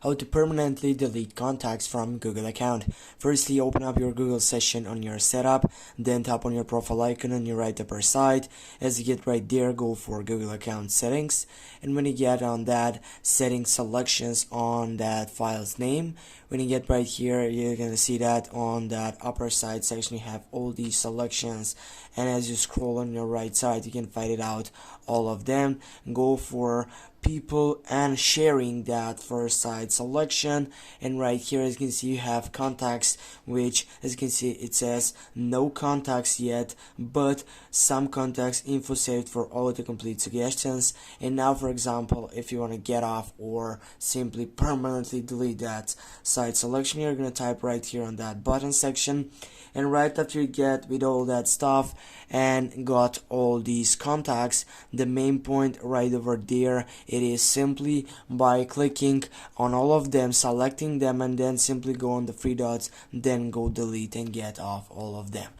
how to permanently delete contacts from Google account. Firstly, open up your Google session on your setup, then tap on your profile icon on your right upper side. As you get right there, go for Google account settings, and when you get on that, setting selections on that file's name, when you get right here, you're gonna see that on that upper side section you have all these selections, and as you scroll on your right side you can find it out all of them. Go for people and sharing that first side selection, and right here as you can see you have contacts, which as you can see it says no contacts yet, but some contacts info saved for autocomplete suggestions. And now, for example, if you want to get off or simply permanently delete that side selection, you're going to type right here on that button section, and right after you get with all that stuff and got all these contacts, the main point right over there, it is simply by clicking on all of them, selecting them, and then simply go on the three dots, then go delete and get off all of them.